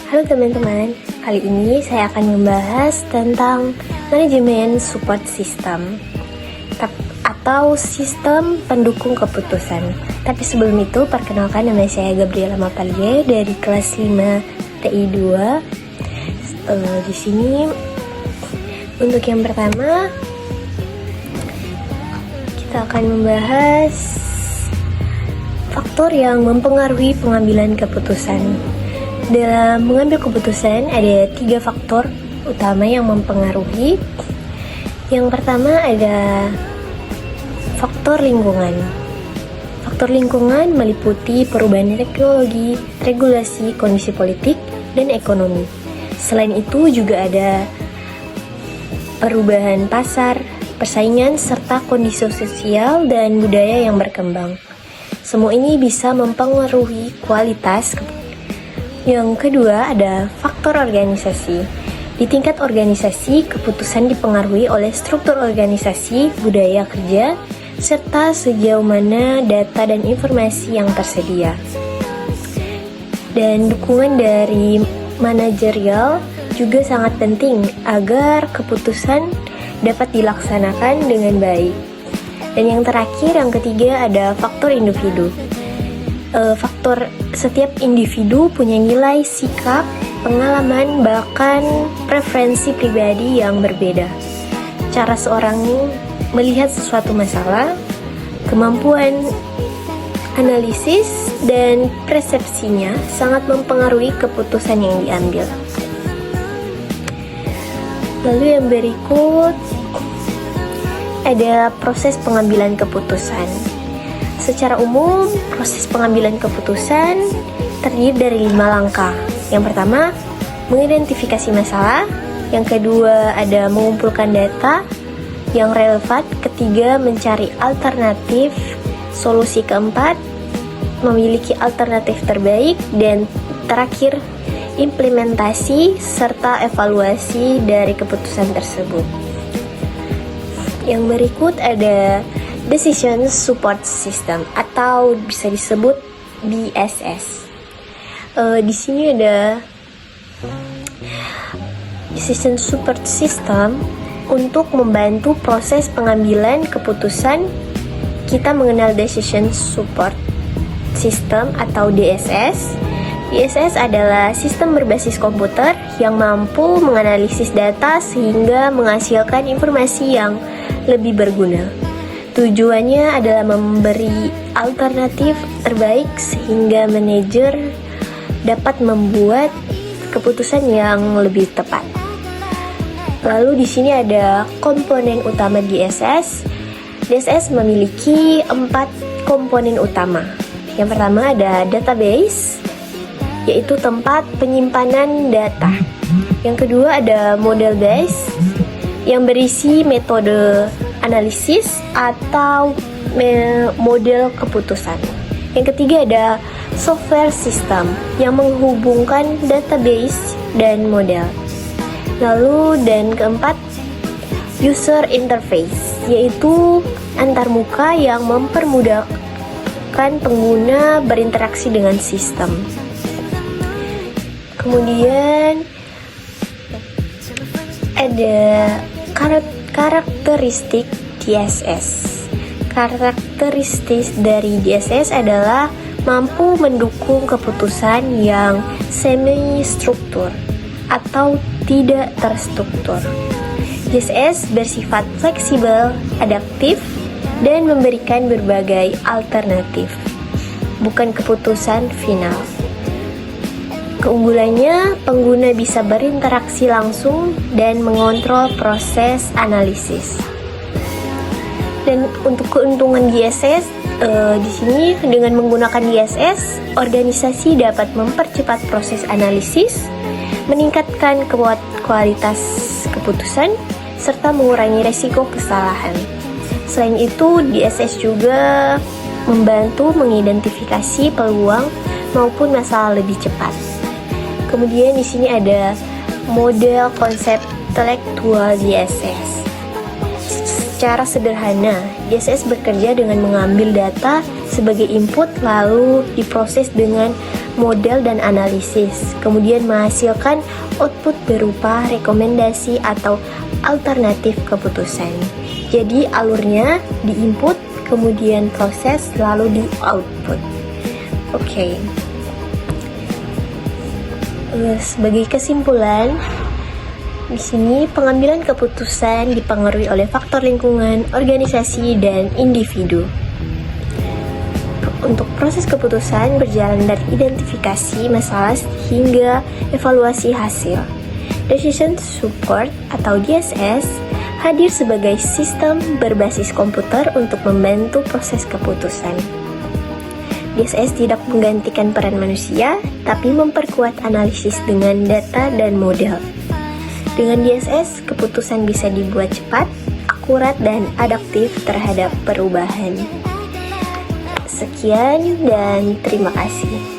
Halo teman-teman, kali ini saya akan membahas tentang manajemen support system atau sistem pendukung keputusan. Tapi sebelum itu, perkenalkan, nama saya Gabriela Mapalie dari kelas 5 TI 2. Di sini untuk yang pertama kita akan membahas faktor yang mempengaruhi pengambilan keputusan. Dalam mengambil keputusan ada 3 faktor utama yang mempengaruhi. Yang pertama ada faktor lingkungan. Faktor lingkungan meliputi perubahan teknologi, regulasi, kondisi politik, dan ekonomi. Selain itu juga ada perubahan pasar, persaingan, serta kondisi sosial dan budaya yang berkembang. Semua ini bisa mempengaruhi kualitas keputusan. Yang kedua ada faktor organisasi. Di tingkat organisasi, keputusan dipengaruhi oleh struktur organisasi, budaya kerja, serta sejauh mana data dan informasi yang tersedia. Dan dukungan dari manajerial juga sangat penting agar keputusan dapat dilaksanakan dengan baik. Dan yang terakhir, yang ketiga ada faktor individu. Faktor setiap individu punya nilai, sikap, pengalaman, bahkan preferensi pribadi yang berbeda. Cara seorang melihat sesuatu masalah, kemampuan analisis, dan persepsinya sangat mempengaruhi keputusan yang diambil. Lalu yang berikut ada proses pengambilan keputusan. Secara umum, proses pengambilan keputusan terdiri dari 5 langkah. Yang pertama, mengidentifikasi masalah. Yang kedua, ada mengumpulkan data yang relevan. Ketiga, mencari alternatif. Solusi keempat, memiliki alternatif terbaik. Dan terakhir, implementasi serta evaluasi dari keputusan tersebut. Yang berikut ada Decision Support System atau bisa disebut DSS. Di sini ada Decision Support System untuk membantu proses pengambilan keputusan. Kita mengenal Decision Support System atau DSS. DSS adalah sistem berbasis komputer yang mampu menganalisis data sehingga menghasilkan informasi yang lebih berguna. Tujuannya adalah memberi alternatif terbaik sehingga manajer dapat membuat keputusan yang lebih tepat. Lalu di sini ada komponen utama DSS. DSS memiliki 4 komponen utama. Yang pertama ada database, yaitu tempat penyimpanan data. Yang kedua ada model base, yang berisi metode analisis atau model keputusan. Yang ketiga ada software system yang menghubungkan database dan model. Lalu dan keempat, user interface, yaitu antarmuka yang mempermudahkan pengguna berinteraksi dengan sistem. Kemudian ada karakteristik DSS. Karakteristik dari DSS adalah mampu mendukung keputusan yang semi-struktur atau tidak terstruktur. DSS bersifat fleksibel, adaptif, dan memberikan berbagai alternatif, bukan keputusan final. Keunggulannya, pengguna bisa berinteraksi langsung dan mengontrol proses analisis. Dan untuk keuntungan DSS, di sini dengan menggunakan DSS, organisasi dapat mempercepat proses analisis, meningkatkan kualitas keputusan, serta mengurangi resiko kesalahan. Selain itu, DSS juga membantu mengidentifikasi peluang maupun masalah lebih cepat. Kemudian di sini ada model konseptual DSS. Secara sederhana, DSS bekerja dengan mengambil data sebagai input lalu diproses dengan model dan analisis, kemudian menghasilkan output berupa rekomendasi atau alternatif keputusan. Jadi alurnya di input, kemudian proses, lalu di output. Oke. Sebagai kesimpulan, di sini pengambilan keputusan dipengaruhi oleh faktor lingkungan, organisasi, dan individu. Untuk proses keputusan berjalan dari identifikasi masalah hingga evaluasi hasil. Decision Support atau DSS hadir sebagai sistem berbasis komputer untuk membantu proses keputusan. DSS tidak menggantikan peran manusia, tapi memperkuat analisis dengan data dan model. Dengan DSS, keputusan bisa dibuat cepat, akurat, dan adaptif terhadap perubahan. Sekian dan terima kasih.